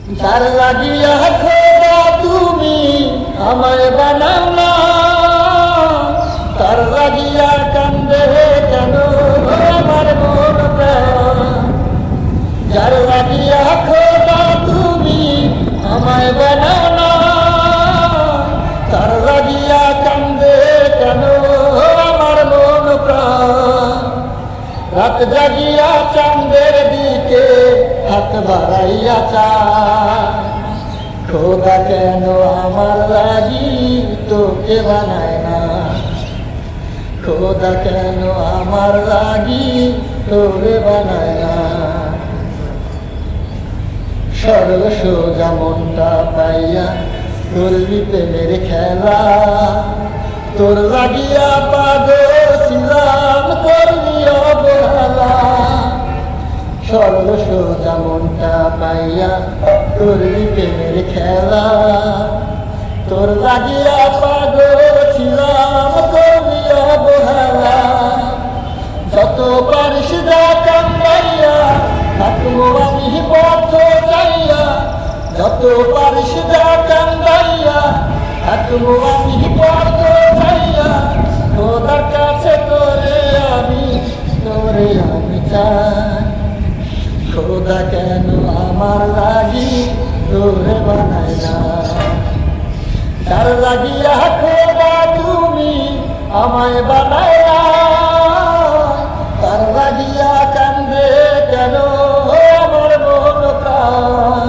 যার লাগিয়া খোদা তুমি আমায় বানাও না, তার লাগিয়া কান্দে কেন আমার মন প্রাণ। যার লাগিয়া খোদা তুমি আমায় বানাও না, তার লাগিয়া কান্দে কেন আমার মন প্রাণ। রাত জাগিয়া চাঁদের দিকে হাত বাড়াইয়া চায়, খোদা কেন আমার লাগি তোকে বানায় না, খোদা কেন আমার লাগি তোরে বানায় না। সরল সোজা মনটা পাইয়া করবি প্রেমের খেলা, তোর লাগিয়া পাগল ছিলাম করবি অবহেলা। সরল সোজা মনটা পাইয়া করবি প্রেমের খেলা, তোর লাগিয়া পাগল ছিলাম করবি অবহেলা। যত পারিস যা কান্দাইয়া থাকবো আমি পথ চাইয়া, যত পারিস যা কান্দাইয়া থাকবো আমি পথ চাইয়া। খোদার কাছে তোরে আমি চাই, খোদা কেন আমার লাগি তোরে বানায় না। যার লাগিয়া খোদা তুমি আমায় বানায় না, তার লাগিয়া কান্দে কেন আমার মন প্রাণ।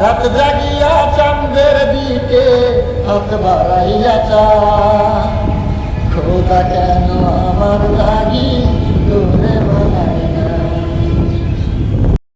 রাত জাগিয়া চাঁদের দিকে হাত বাড়াইয়া চায়, খোদা কেন আমার লাগি